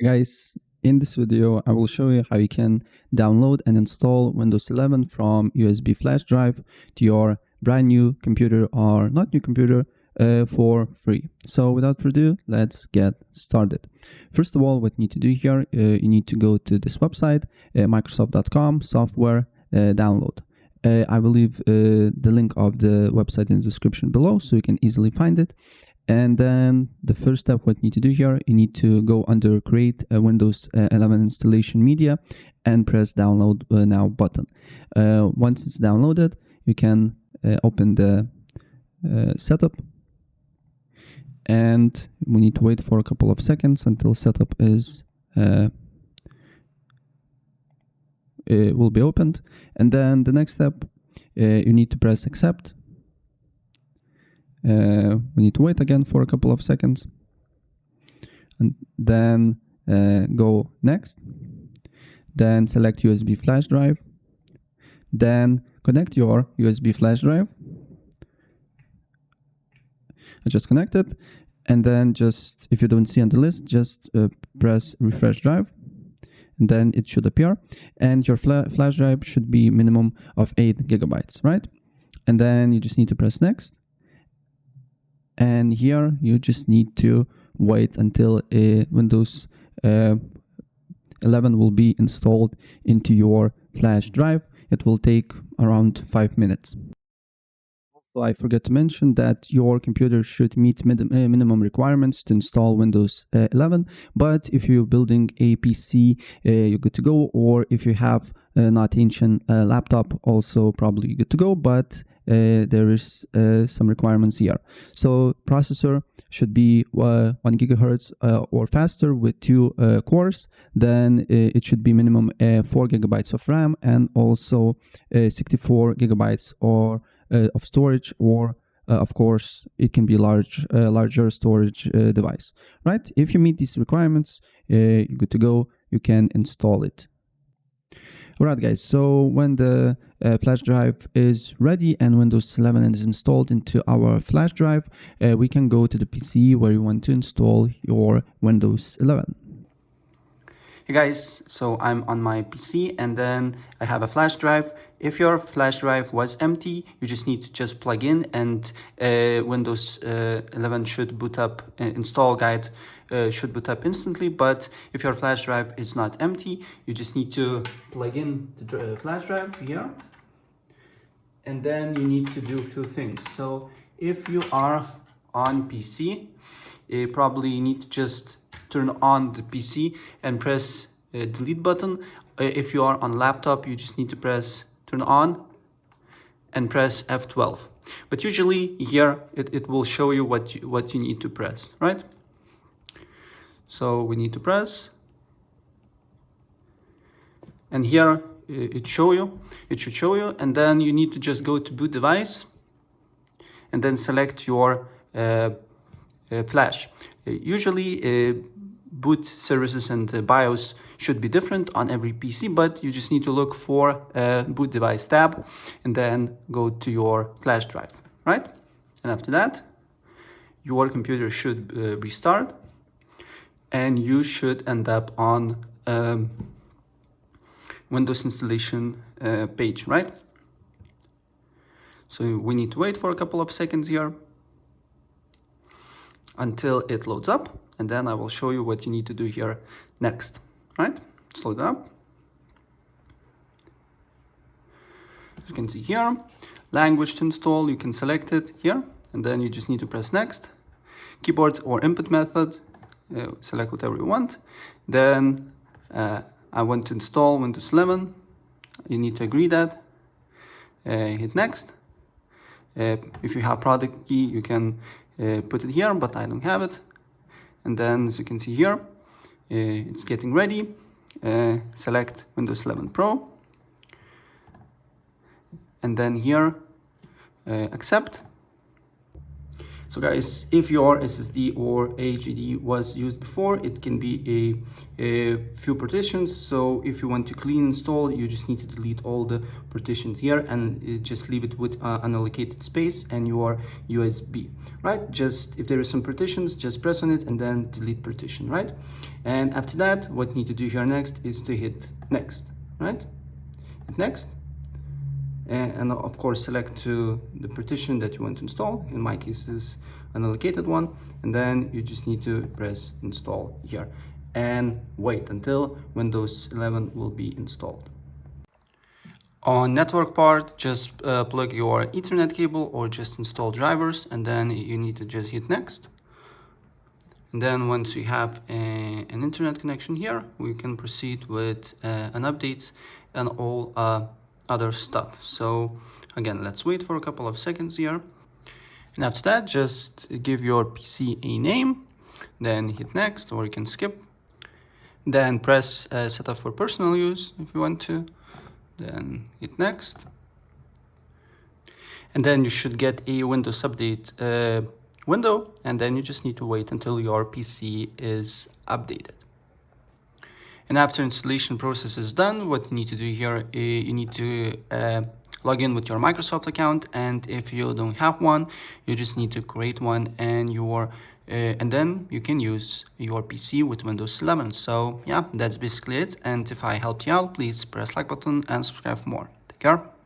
Guys, in this video, I will show you how you can download and install Windows 11 from USB flash drive to your brand new computer or not new computer for free. So without further ado, let's get started. First of all, what you need to do here, you need to go to this website, microsoft.com, software download. I will leave the link of the website in the description below so you can easily find it. And then the first step, what you need to do here, you need to go under create a Windows 11 installation media and press download now button. Once it's downloaded, you can open the setup, and we need to wait for a couple of seconds until setup is will be opened. And then the next step, you need to press accept. We need to wait again for a couple of seconds, and then go next, then select USB flash drive, then connect your USB flash drive. I just connected, and then just, if you don't see on the list, just press refresh drive, and then it should appear, and your flash drive should be minimum of 8 GB, right? And then you just need to press next. And here you just need to wait until Windows 11 will be installed into your flash drive. It will take around 5 minutes. Also, I forgot to mention that your computer should meet minimum requirements to install Windows 11. But if you're building a PC, you're good to go. Or if you have not ancient laptop, also probably good to go. But there is some requirements here. So processor should be 1 GHz or faster with 2 cores. Then it should be minimum 4 GB of RAM and also 64 GB or of storage, or of course it can be larger storage device, right? If you meet these requirements, you're good to go. You can install it. Alright guys, so when the flash drive is ready and Windows 11 is installed into our flash drive, we can go to the PC where you want to install your Windows 11. Hey guys, so I'm on my PC and then I have a flash drive. If your flash drive was empty, you just need to just plug in and Windows 11 should boot up, install guide should boot up instantly. But if your flash drive is not empty, you just need to plug in the flash drive here. And then you need to do a few things. So if you are on PC, you probably need to just turn on the PC and press delete button. If you are on laptop, you just need to press turn on and press F12. But usually here it will show you what you need to press, right? So we need to press, and here it should show you, and then you need to just go to boot device and then select your flash. Usually boot services and BIOS should be different on every PC, but you just need to look for boot device tab and then go to your flash drive, right? And after that, your computer should restart and you should end up on Windows installation page, right? So we need to wait for a couple of seconds here until it loads up, and then I will show you what you need to do here next, right? Slow it up. As you can see here, language to install, you can select it here, and then you just need to press next. Keyboards or input method, select whatever you want. Then I want to install Windows 11. You need to agree that. Hit next. If you have product key, you can put it here, but I don't have it. And then, as you can see here, it's getting ready. Select Windows 11 Pro. And then here, accept. So guys, if your SSD or HDD was used before, it can be a few partitions. So if you want to clean install, you just need to delete all the partitions here and just leave it with unallocated space and your USB, right? Just if there is some partitions, just press on it and then delete partition, right? And after that, what you need to do here next is to hit next, right? Hit next. And of course select to the partition that you want to install. In my case is an allocated one, and then you just need to press install here and wait until Windows 11 will be installed. On network part, just plug your Ethernet cable or just install drivers, and then you need to just hit next. And then once we have an internet connection here, we can proceed with an updates and all other stuff. So again, let's wait for a couple of seconds here. And after that, just give your PC a name, then hit next, or you can skip. Then press setup for personal use if you want to, then hit next. And then you should get a Windows Update window, and then you just need to wait until your PC is updated. And after installation process is done, what you need to do here, you need to log in with your Microsoft account, and if you don't have one, you just need to create one, and then you can use your PC with Windows 11. So yeah, that's basically it. And if I helped you out, please press like button and subscribe for more. Take care.